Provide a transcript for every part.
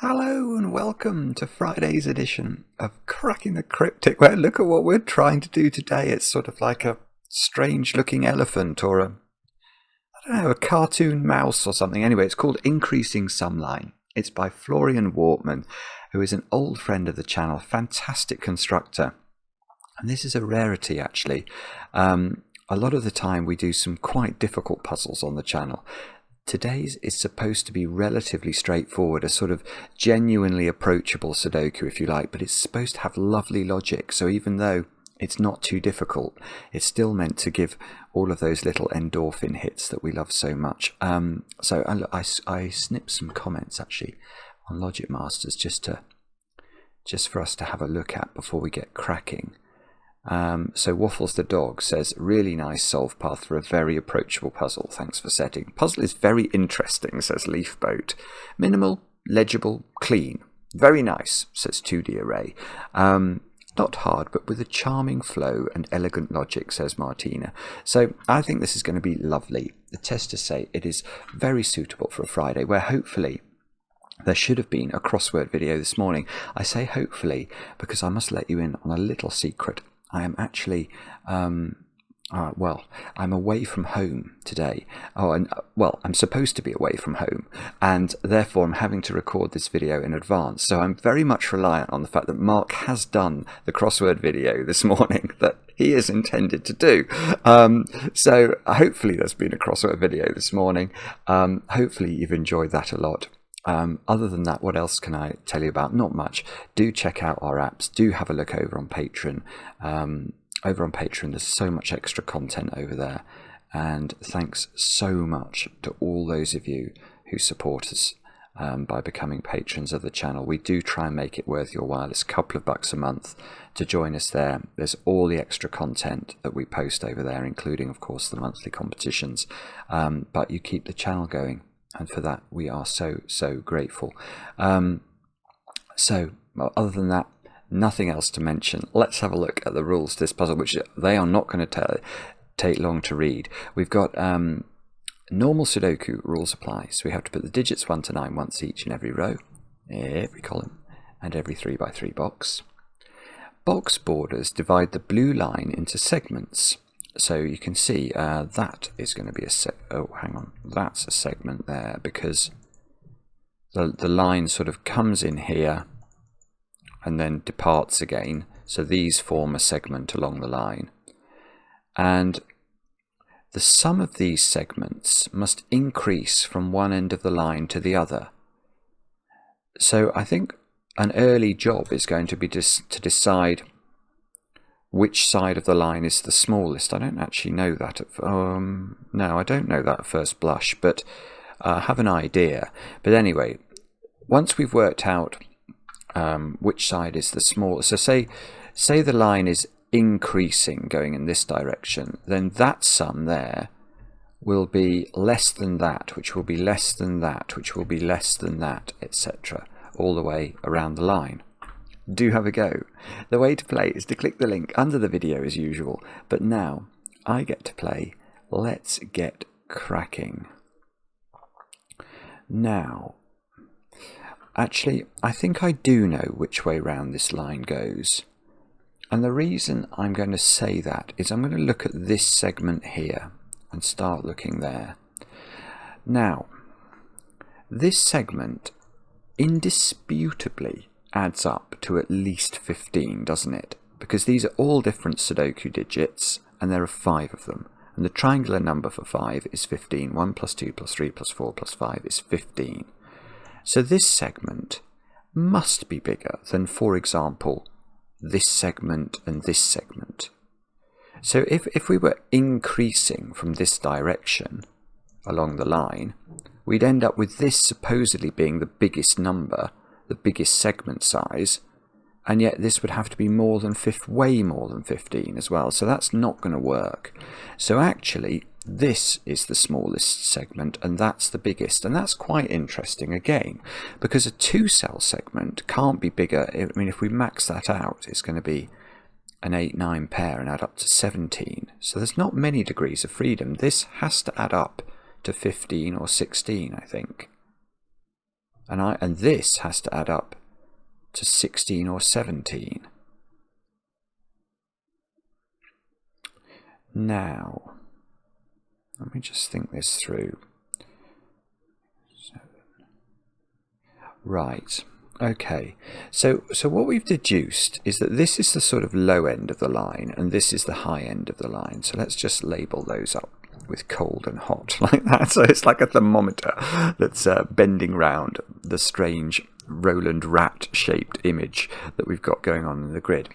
Hello and welcome to Friday's edition of Cracking the Cryptic, where look at what we're trying to do today. It's sort of like a strange looking elephant or a cartoon mouse or something. Anyway, it's called Increasing Sumline. It's by Florian Wortmann, who is an old friend of the channel, fantastic constructor. And this is a rarity actually. A lot of the time we do some quite difficult puzzles on the channel. Today's is supposed to be relatively straightforward, a sort of genuinely approachable Sudoku, if you like, but it's supposed to have lovely logic. So even though it's not too difficult, it's still meant to give all of those little endorphin hits that we love so much. So I snipped some comments actually on Logic Masters just for us to have a look at before we get cracking. So Waffles the Dog says, really nice solve path for a very approachable puzzle. Thanks for setting. Puzzle is very interesting, says Leaf Boat. Minimal, legible, clean. Very nice, says 2D Array. Not hard, but with a charming flow and elegant logic, says Martina. So I think this is going to be lovely. The testers say it is very suitable for a Friday, where hopefully there should have been a crossword video this morning. I say hopefully because I must let you in on a little secret. I am actually, I'm away from home today. I'm supposed to be away from home, and therefore I'm having to record this video in advance. So I'm very much reliant on the fact that Mark has done the crossword video this morning that he is intended to do. So hopefully there's been a crossword video this morning. Hopefully you've enjoyed that a lot. Other than that, what else can I tell you about? Not much. Do check out our apps. Do have a look over on Patreon. There's so much extra content over there. And thanks so much to all those of you who support us by becoming patrons of the channel. We do try and make it worth your while. It's a couple of bucks a month to join us there. There's all the extra content that we post over there, including, of course, the monthly competitions. But you keep the channel going. And for that, we are so grateful. Other than that, nothing else to mention. Let's have a look at the rules to this puzzle, which they are not going to take long to read. We've got normal Sudoku rules apply. So we have to put the digits 1 to 9 once each in every row, every column, and every 3 by 3 box. Box borders divide the blue line into segments. So you can see that is going to be that's a segment there, because the line sort of comes in here and then departs again. So these form a segment along the line. And the sum of these segments must increase from one end of the line to the other. So I think an early job is going to be to decide which side of the line is the smallest. I don't actually know that. No, I don't know that at first blush, but I have an idea. But anyway, once we've worked out which side is the smallest, so say the line is increasing going in this direction, then that sum there will be less than that, which will be less than that, which will be less than that, etc., all the way around the line. Do have a go. The way to play is to click the link under the video as usual, but now I get to play. Let's get cracking. Now, actually, I think I do know which way round this line goes. And the reason I'm going to say that is I'm going to look at this segment here and start looking there. Now, this segment indisputably adds up to at least 15, doesn't it? Because these are all different Sudoku digits, and there are 5 of them. And the triangular number for 5 is 15. 1 plus 2 plus 3 plus 4 plus 5 is 15. So this segment must be bigger than, for example, this segment and this segment. So if we were increasing from this direction along the line, we'd end up with this supposedly being the biggest number, the biggest segment size, and yet this would have to be way more than 15 as well. So that's not going to work. So actually, this is the smallest segment, and that's the biggest. And that's quite interesting again, because a 2-cell segment can't be bigger. I mean, if we max that out, it's going to be an 8-9 pair and add up to 17. So there's not many degrees of freedom. This has to add up to 15 or 16, I think. and this has to add up to 16 or 17. Now, let me just think this through. Right, okay, so what we've deduced is that this is the sort of low end of the line and this is the high end of the line. So let's just label those up with cold and hot like that. So it's like a thermometer that's bending round the strange Roland rat shaped image that we've got going on in the grid.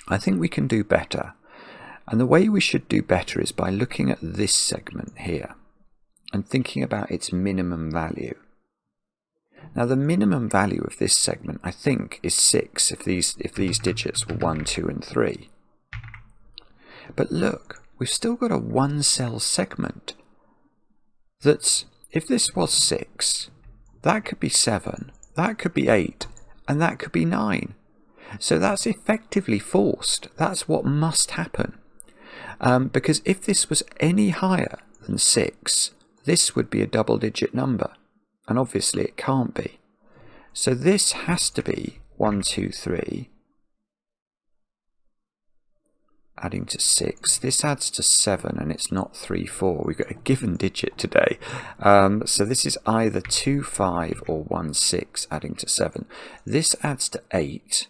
I think we can do better. And the way we should do better is by looking at this segment here and thinking about its minimum value. Now the minimum value of this segment, I think, is 6 if these digits were 1, 2 and 3. But look, we've still got a one cell segment that's, if this was 6, that could be 7, that could be 8, and that could be 9. So that's effectively forced. That's what must happen. Because if this was any higher than 6, this would be a double-digit number. And obviously it can't be. So this has to be 1, 2, 3, adding to 6. This adds to 7 and it's not 3, 4. We've got a given digit today. So this is either 2, 5 or 1, 6 adding to 7. This adds to 8.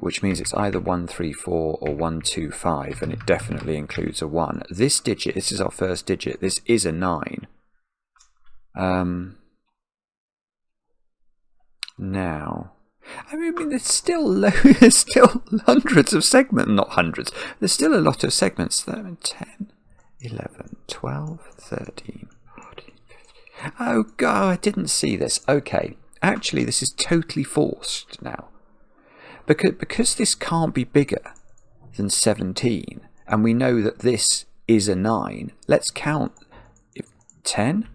Which means it's either 1, 3, 4 or 1, 2, 5, and it definitely includes a 1. This digit, this is our first digit, this is a 9. Now, I mean, there's still hundreds of segments, not hundreds, there's still a lot of segments. 10, 11, 12, 13, 14, 15. Oh, God, I didn't see this. Okay, actually, this is totally forced now. Because this can't be bigger than 17, and we know that this is a 9, let's count 10,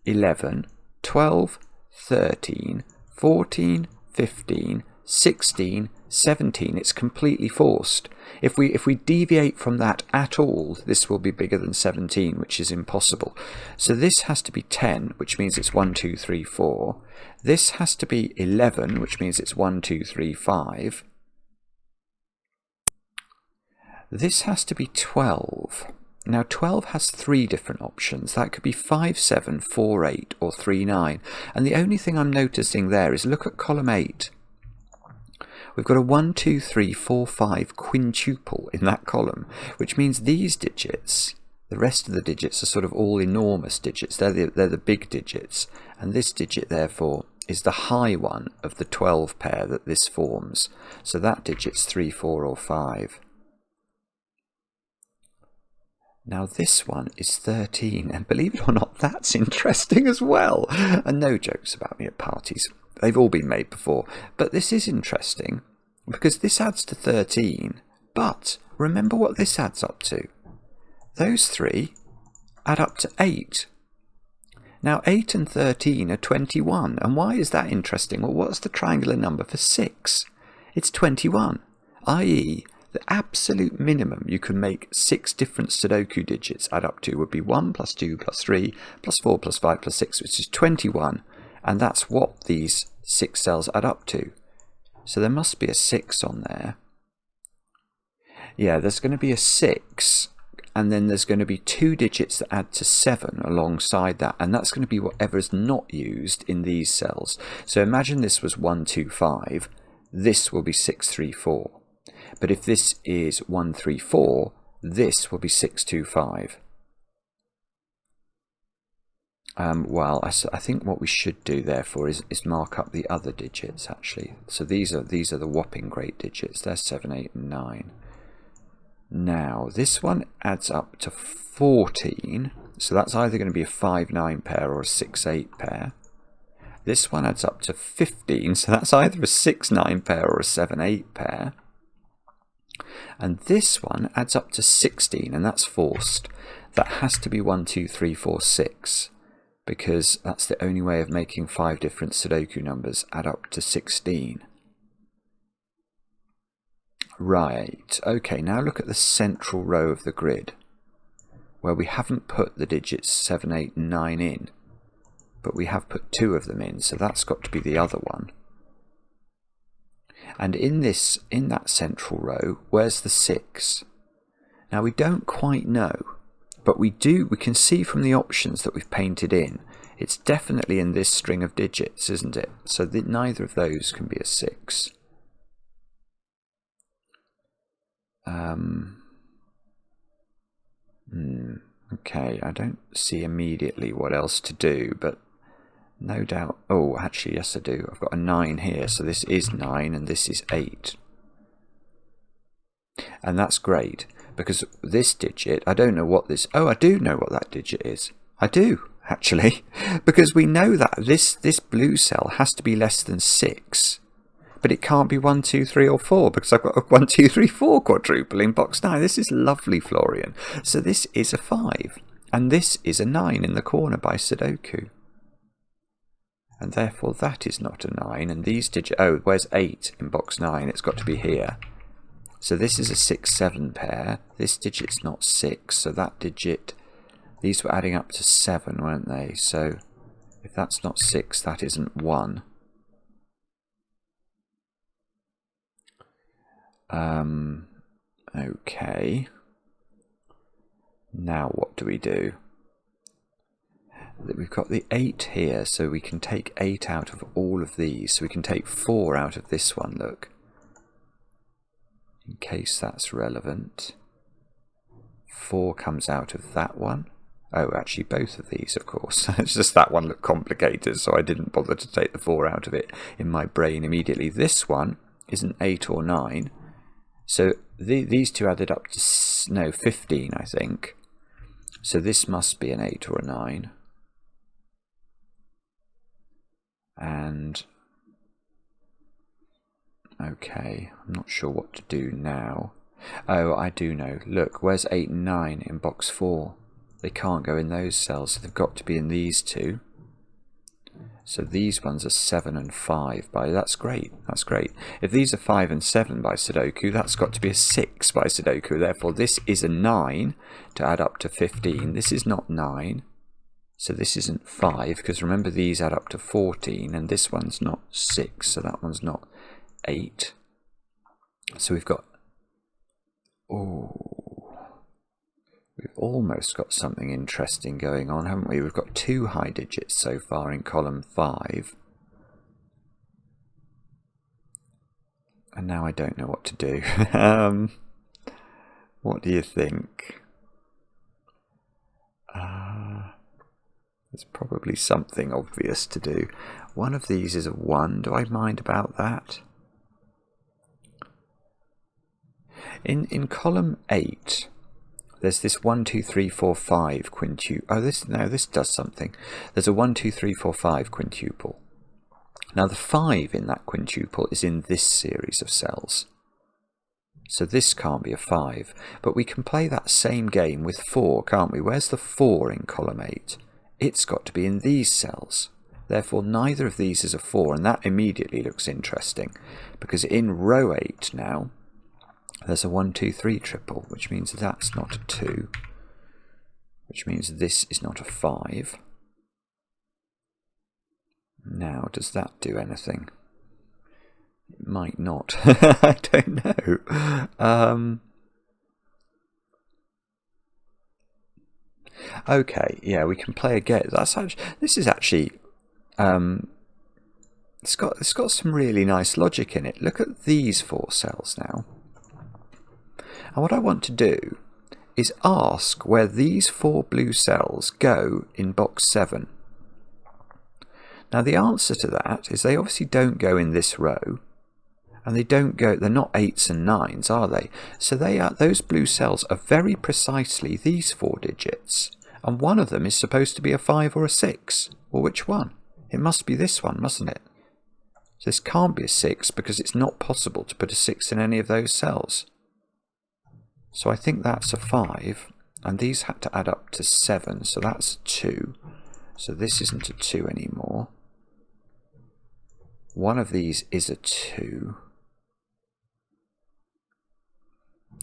11, 12, 13, 14, 15, 16, 17. It's completely forced. If we deviate from that at all, this will be bigger than 17, which is impossible. So this has to be 10, which means it's 1, 2, 3, 4. This has to be 11, which means it's 1, 2, 3, 5. This has to be 12. Now 12 has 3 different options. That could be 5, 7, 4, 8 or 3, 9. And the only thing I'm noticing there is look at column 8. We've got a 1, 2, 3, 4, 5 quintuple in that column, which means these digits, the rest of the digits are sort of all enormous digits. They're the big digits. And this digit, therefore, is the high one of the 12 pair that this forms. So that digit's 3, 4 or 5. Now this one is 13, and believe it or not, that's interesting as well. And no jokes about me at parties. They've all been made before. But this is interesting, because this adds to 13. But remember what this adds up to. Those 3 add up to 8. Now 8 and 13 are 21. And why is that interesting? Well, what's the triangular number for 6? It's 21, i.e., the absolute minimum you can make 6 different Sudoku digits add up to would be 1 plus 2 plus 3 plus 4 plus 5 plus 6, which is 21. And that's what these 6 cells add up to. So there must be a 6 on there. Yeah, there's going to be a 6. And then there's going to be 2 digits that add to 7 alongside that. And that's going to be whatever is not used in these cells. So imagine this was 1, 2, 5. This will be 6, 3, 4. But if this is 1, 3, 4, this will be 6, 2, 5. Well, I think what we should do, therefore, is mark up the other digits, actually. So these are the whopping great digits. They're 7, 8, and 9. Now, this one adds up to 14. So that's either going to be a 5, 9 pair or a 6, 8 pair. This one adds up to 15. So that's either a 6, 9 pair or a 7, 8 pair. And this one adds up to 16, and that's forced. That has to be 1, 2, 3, 4, 6, because that's the only way of making 5 different Sudoku numbers add up to 16. Right, okay, now look at the central row of the grid, where we haven't put the digits 7, 8, and 9 in. but we have put 2 of them in, so that's got to be the other one. And in that central row, where's the 6? Now we don't quite know, but we can see from the options that we've painted in, it's definitely in this string of digits, isn't it? So neither of those can be a 6. Okay, I don't see immediately what else to do, but no doubt... Oh, actually, yes I do. I've got a 9 here, so this is 9 and this is 8. And that's great, because this digit, I don't know what this... Oh, I do know what that digit is. I do, actually, because we know that this blue cell has to be less than 6. But it can't be 1, 2, 3 or 4 because I've got a 1, 2, 3, 4 quadruple in box 9. This is lovely, Florian. So this is a 5. And this is a 9 in the corner by Sudoku. And therefore that is not a 9. And these digits... Oh, where's 8 in box 9? It's got to be here. So this is a 6, 7 pair. This digit's not 6. So that digit... These were adding up to 7, weren't they? So if that's not 6, that isn't 1. Okay. Now what do we do? We've got the 8 here, so we can take 8 out of all of these. So we can take 4 out of this one, look. In case that's relevant. 4 comes out of that one. Oh, actually both of these, of course. It's just that one looked complicated, so I didn't bother to take the 4 out of it in my brain immediately. This one is an 8 or 9. So these two added up to 15, I think. So this must be an 8 or a 9. And okay, I'm not sure what to do now. Oh, I do know. Look, where's 8 and 9 in box 4? They can't go in those cells, so they've got to be in these two. So these ones are 7 and 5 by... That's great, that's great. If these are 5 and 7 by Sudoku, that's got to be a 6 by Sudoku. Therefore, this is a 9 to add up to 15. This is not 9. So this isn't 5, because remember these add up to 14, and this one's not 6, so that one's not 8. So we've got... Oh... We've almost got something interesting going on, haven't we? We've got 2 high digits so far in column 5. And now I don't know what to do. What do you think? There's probably something obvious to do. One of these is a 1. Do I mind about that? In column 8... There's this 1, 2, 3, 4, 5 quintuple. Oh, this does something. There's a 1, 2, 3, 4, 5 quintuple. Now the 5 in that quintuple is in this series of cells. So this can't be a 5. But we can play that same game with 4, can't we? Where's the 4 in column 8? It's got to be in these cells. Therefore, neither of these is a 4, and that immediately looks interesting. Because in row 8 now... There's a 1, 2, 3 triple, which means that's not a 2, which means this is not a 5. Now, does that do anything? It might not. I don't know. Okay, yeah, we can play again. This is actually... It's got some really nice logic in it. Look at these 4 cells now. And what I want to do is ask where these 4 blue cells go in box 7. Now the answer to that is they obviously don't go in this row, and they're not 8s and 9s, are they? So those blue cells are very precisely these 4 digits, and one of them is supposed to be a 5 or a 6. Well, which one? It must be this one, mustn't it? So this can't be a 6 because it's not possible to put a 6 in any of those cells. So I think that's a 5, and these had to add up to 7, so that's 2. So this isn't a 2 anymore. One of these is a 2.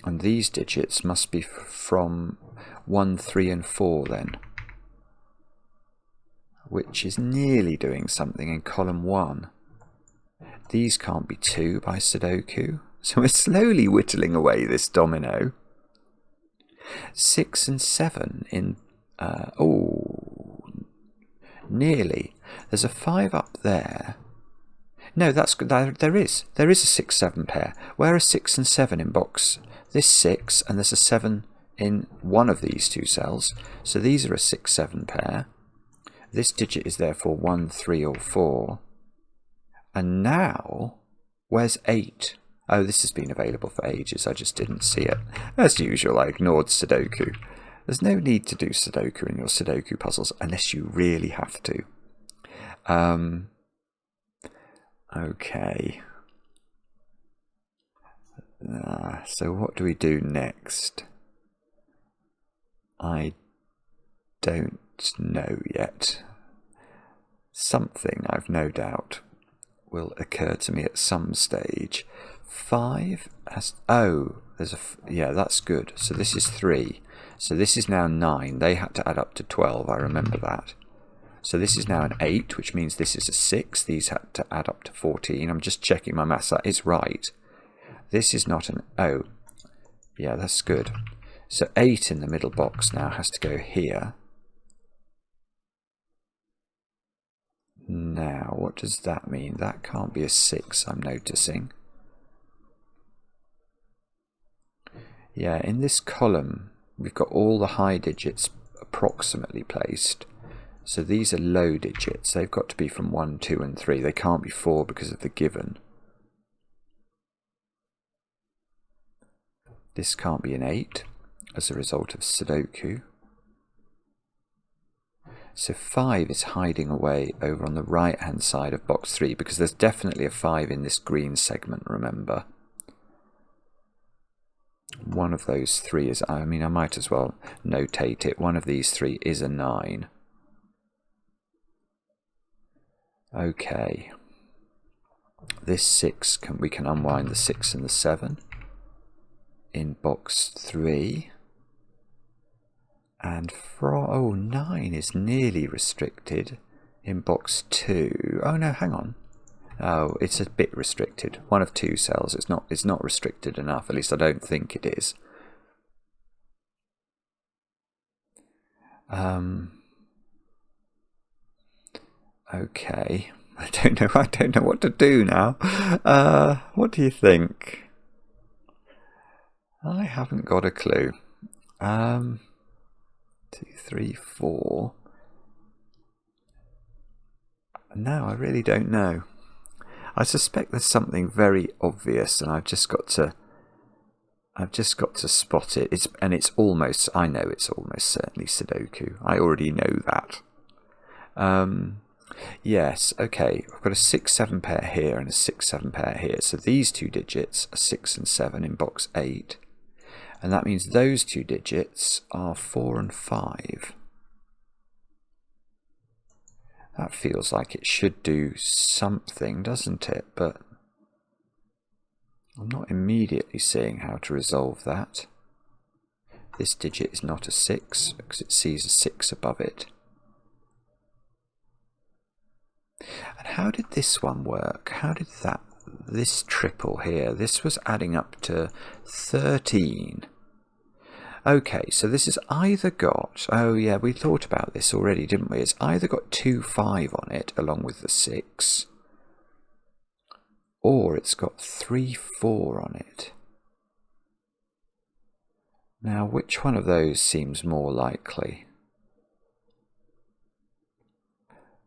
And these digits must be from 1, 3 and 4 then. which is nearly doing something in column 1. These can't be 2 by Sudoku, so we're slowly whittling away this domino. 6 and 7 in... nearly. There's a 5 up there. No, that's good. There is a 6-7 pair. Where are 6 and 7 in box? This 6, and there's a 7 in one of these 2 cells. So these are a 6-7 pair. This digit is therefore 1, 3, or 4. And now, where's 8? Oh, this has been available for ages. I just didn't see it. As usual, I ignored Sudoku. There's no need to do Sudoku in your Sudoku puzzles unless you really have to. Okay. So what do we do next? I don't know yet. Something, I've no doubt, will occur to me at some stage. 5 has... there's a... yeah, that's good. So this is 3. So this is now 9. They had to add up to 12, I remember that. So this is now an 8, which means this is a 6. These had to add up to 14. I'm just checking my maths. That is right. This is not an... yeah, that's good. So 8 in the middle box now has to go here. Now, what does that mean? That can't be a 6, I'm noticing. Yeah, in this column, we've got all the high digits approximately placed. So these are low digits. They've got to be from 1, 2, and 3. They can't be 4 because of the given. This can't be an 8 as a result of Sudoku. So 5 is hiding away over on the right hand side of box 3 because there's definitely a 5 in this green segment, remember. One of those 3 is, I mean, I might as well notate it. One of these 3 is a 9. Okay. This 6, we can unwind the 6 and the 7 in box 3. And 9 is nearly restricted in box 2. Oh no, hang on. Oh, it's a bit restricted. One of 2 cells. It's not restricted enough. At least I don't think it is. Okay. I don't know what to do now. What do you think? I haven't got a clue. 2, 3, 4. No, I really don't know. I suspect there's something very obvious, and I've just got to spot it. It's almost. I know it's almost certainly Sudoku. I already know that. Yes. Okay. I've got a 6-7 pair here and a 6-7 pair here. So these 2 digits are 6 and 7 in box 8, and that means those 2 digits are 4 and 5. That feels like it should do something, doesn't it? But I'm not immediately seeing how to resolve that. This digit is not a 6 because it sees a 6 above it. And how did this one work? How did this triple here, this was adding up to 13. Okay, so this has either got, oh yeah, we thought about this already, didn't we? It's either got 2, 5 on it, along with the 6, or it's got 3, 4 on it. Now, which one of those seems more likely?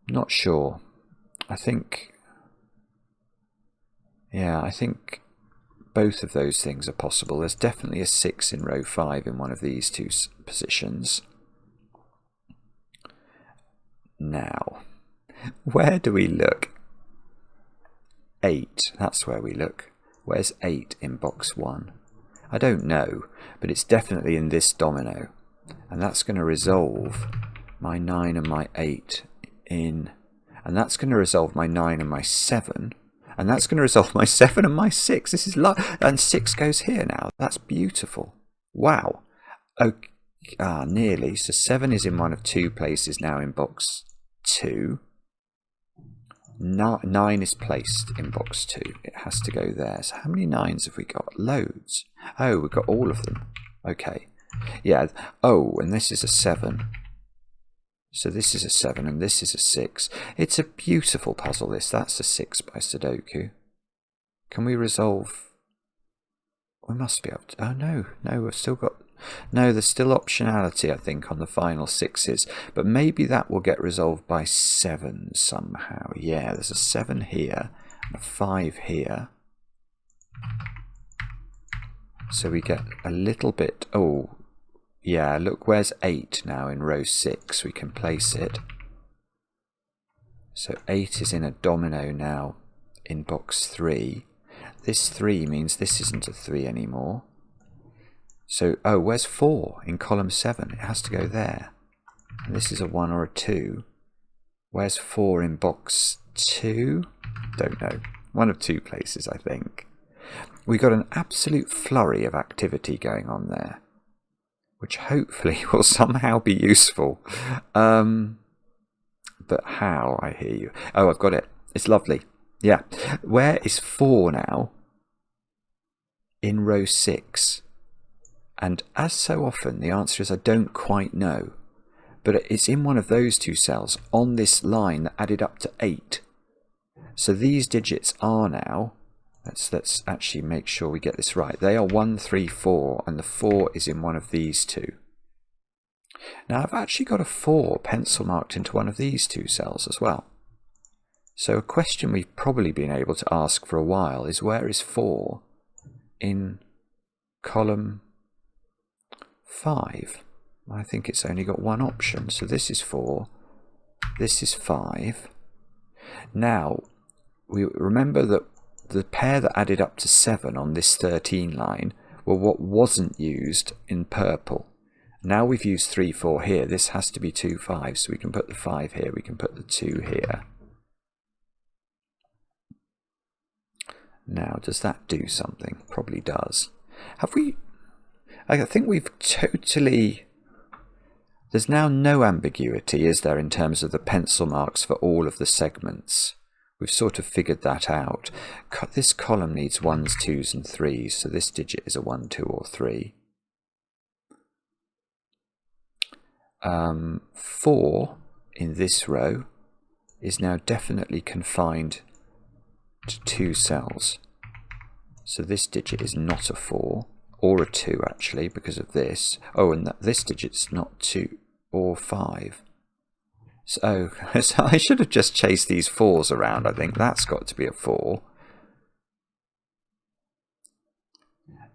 Not sure. I think both of those things are possible. There's definitely a 6 in row 5 in one of these 2 positions. Now, where do we look? 8, that's where we look. Where's 8 in box 1? I don't know, but it's definitely in this domino. And that's going to resolve my 9 and my 8 in... And that's going to resolve my 9 and my 7. And that's going to resolve my 7 and my 6. This is and 6 goes here now. That's beautiful. Wow. Okay. Nearly. So 7 is in one of 2 places now in box 2. 9 is placed in box 2. It has to go there. So how many 9s have we got? Loads. Oh, we've got all of them. Okay. Yeah. Oh, and this is a 7. So this is a 7 and this is a 6. It's a beautiful puzzle, this. That's a 6 by Sudoku. Can we resolve? We must be able to. Oh, no. No, we've still got... No, there's still optionality, I think, on the final 6s. But maybe that will get resolved by 7 somehow. Yeah, there's a 7 here and a 5 here. So we get a little bit... Oh, yeah, look, where's 8 now in row 6? We can place it. So 8 is in a domino now in box 3. This 3 means this isn't a 3 anymore. So, oh, where's 4 in column 7? It has to go there. And this is a 1 or a 2. Where's 4 in box 2? Don't know. One of 2 places, I think. We got an absolute flurry of activity going on there, which hopefully will somehow be useful. But how, I hear you. Oh, I've got it. It's lovely. Yeah. Where is 4 now? In row 6. And as so often, the answer is I don't quite know. But it's in one of those 2 cells on this line that added up to 8. So these digits are now, let's actually make sure we get this right. They are 1, 3, 4, and the 4 is in one of these 2. Now I've actually got a 4 pencil marked into one of these 2 cells as well. So a question we've probably been able to ask for a while is, where is 4 in column 5? I think it's only got one option. So this is 4, this is 5. Now, we remember that the pair that added up to 7 on this 13 line were what wasn't used in purple. Now we've used 3, 4 here. This has to be 2 5s, so we can put the 5 here, we can put the 2 here. Now, does that do something? Probably does. Have we... I think we've totally... There's now no ambiguity, is there, in terms of the pencil marks for all of the segments? We've sort of figured that out. This column needs 1s, 2s and 3s, so this digit is a 1, 2 or 3. 4 in this row is now definitely confined to 2 cells. So this digit is not a 4, or a 2 actually, because of this. Oh, and this digit's not 2 or 5. So I should have just chased these 4s around, I think. That's got to be a 4.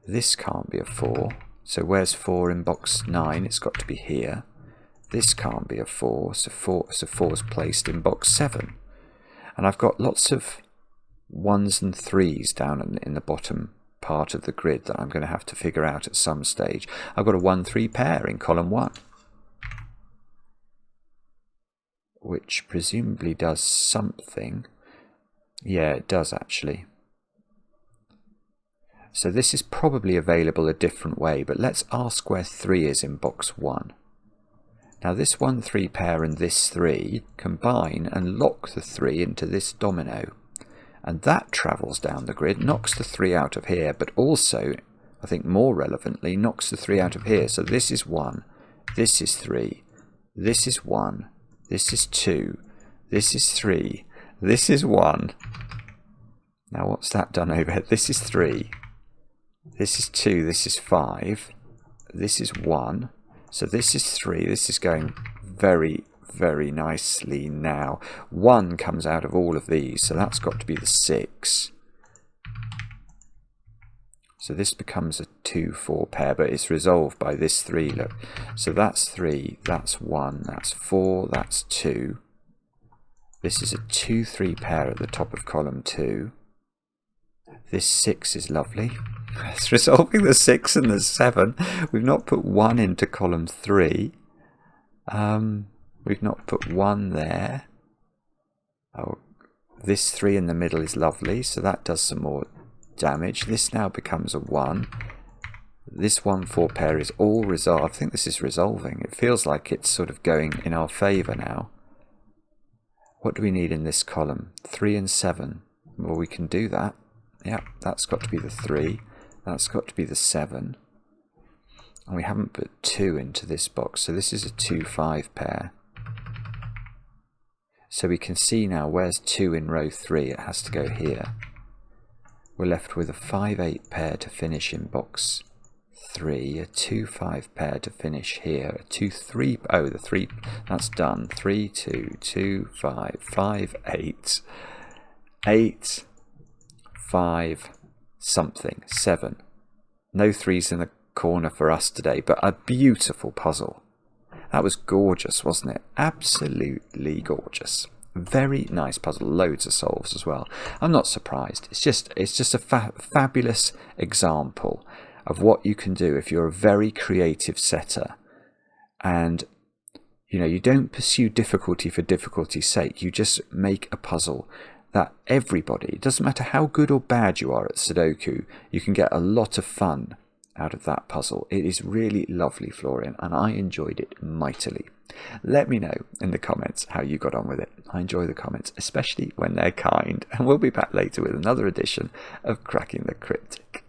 This can't be a 4. So where's 4 in box 9? It's got to be here. This can't be a 4, so 4's placed in box 7. And I've got lots of 1s and 3s down in the bottom part of the grid that I'm going to have to figure out at some stage. I've got a 1-3 pair in column 1, which presumably does something. Yeah, it does actually. So this is probably available a different way, but let's ask where 3 is in box 1. Now this 1-3 pair and this 3 combine and lock the 3 into this domino. And that travels down the grid, knocks the 3 out of here, but also, I think more relevantly, knocks the 3 out of here. So this is 1, this is 3, this is 1, this is 2, this is 3, this is 1. Now what's that done over here? This is 3, this is 2, this is 5, this is 1. So this is 3, this is going very, very nicely now. 1 comes out of all of these, so that's got to be the 6. So this becomes a 2-4 pair, but it's resolved by this 3, look. So that's 3, that's 1, that's 4, that's 2. This is a 2-3 pair at the top of column 2. This 6 is lovely. It's resolving the 6 and the 7. We've not put 1 into column 3. We've not put 1 there. Oh, this 3 in the middle is lovely, so that does some more damage. This now becomes a 1. This 1-4 pair is all resolved. I think this is resolving. It feels like it's sort of going in our favour now. What do we need in this column? 3 and 7. Well, we can do that. Yeah, that's got to be the 3. That's got to be the 7. And we haven't put 2 into this box, so this is a 2-5 pair. So we can see now where's 2 in row 3, it has to go here. We're left with a 5-8 pair to finish in box 3, a 2-5 pair to finish here, a 2-3, oh the 3, that's done, 3, 2, 2, 5, 5, 8, 8, 5, something, 7. No 3s in the corner for us today, but a beautiful puzzle. That was gorgeous, wasn't it? Absolutely gorgeous. Very nice puzzle, loads of solves as well. I'm not surprised. It's just a fabulous example of what you can do if you're a very creative setter, and you don't pursue difficulty for difficulty's sake. You just make a puzzle that everybody, it doesn't matter how good or bad you are at Sudoku, you can get a lot of fun out of that puzzle. It is really lovely, Florian, and I enjoyed it mightily. Let me know in the comments how you got on with it. I enjoy the comments, especially when they're kind, and we'll be back later with another edition of Cracking the Cryptic.